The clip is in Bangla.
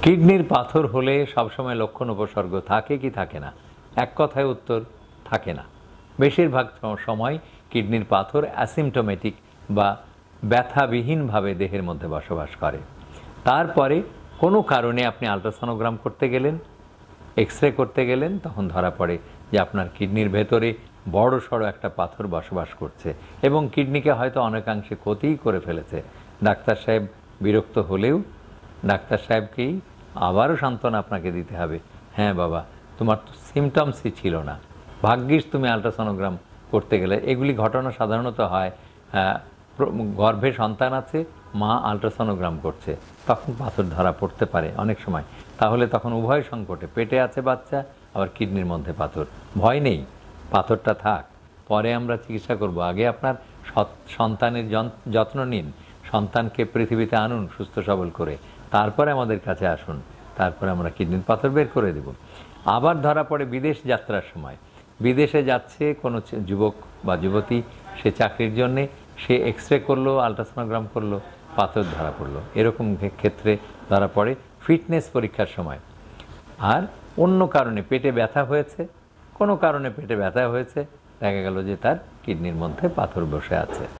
কিডনির পাথর হলে সবসময় লক্ষণ উপসর্গ থাকে কি থাকে না? এক কথায় উত্তর, থাকে না। বেশিরভাগ সময় কিডনির পাথর অ্যাসিমটোমেটিক বা ব্যথাবিহীনভাবে দেহের মধ্যে বসবাস করে। তারপরে কোনো কারণে আপনি আল্ট্রাসনোগ্রাম করতে গেলেন, এক্স রে করতে গেলেন, তখন ধরা পড়ে যে আপনার কিডনির ভেতরে বড় সড়ো একটা পাথর বসবাস করছে এবং কিডনিকে হয়তো অনেকাংশে ক্ষতিই করে ফেলেছে। ডাক্তার সাহেব বিরক্ত হলেও ডাক্তার সাহেবকেই আবারও সান্ত্বনা আপনাকে দিতে হবে, হ্যাঁ বাবা, তোমার তো সিমটমসই ছিল না, ভাগ্যিস তুমি আল্ট্রাসনোগ্রাম করতে গেলে। এগুলি ঘটনা সাধারণত হয় গর্ভে সন্তান আছে, মা আল্ট্রাসনোগ্রাম করছে, তখন পাথর ধরা পড়তে পারে অনেক সময়। তাহলে তখন উভয় সংকটে, পেটে আছে বাচ্চা, আবার কিডনির মধ্যে পাথর। ভয় নেই, পাথরটা থাক, পরে আমরা চিকিৎসা করব। আগে আপনার সন্তানের যত্ন নিন, সন্তানকে পৃথিবীতে আনুন সুস্থ সবল করে, তারপরে আমাদের কাছে আসুন, তারপরে আমরা কিডনির পাথর বের করে দেব। আবার ধরা পড়ে বিদেশ যাত্রার সময়, বিদেশে যাচ্ছে কোনো যুবক বা যুবতী, সে চাকরির জন্যে, সে এক্স রে করলো, আল্ট্রাসনোগ্রাম করলো, পাথর ধরা পড়লো। এরকম ক্ষেত্রে ধরা পড়ে ফিটনেস পরীক্ষার সময়। আর অন্য কারণে পেটে ব্যথা হয়েছে, কোনো কারণে পেটে ব্যথা হয়েছে, দেখা গেল যে তার কিডনির মধ্যে পাথর বসে আছে।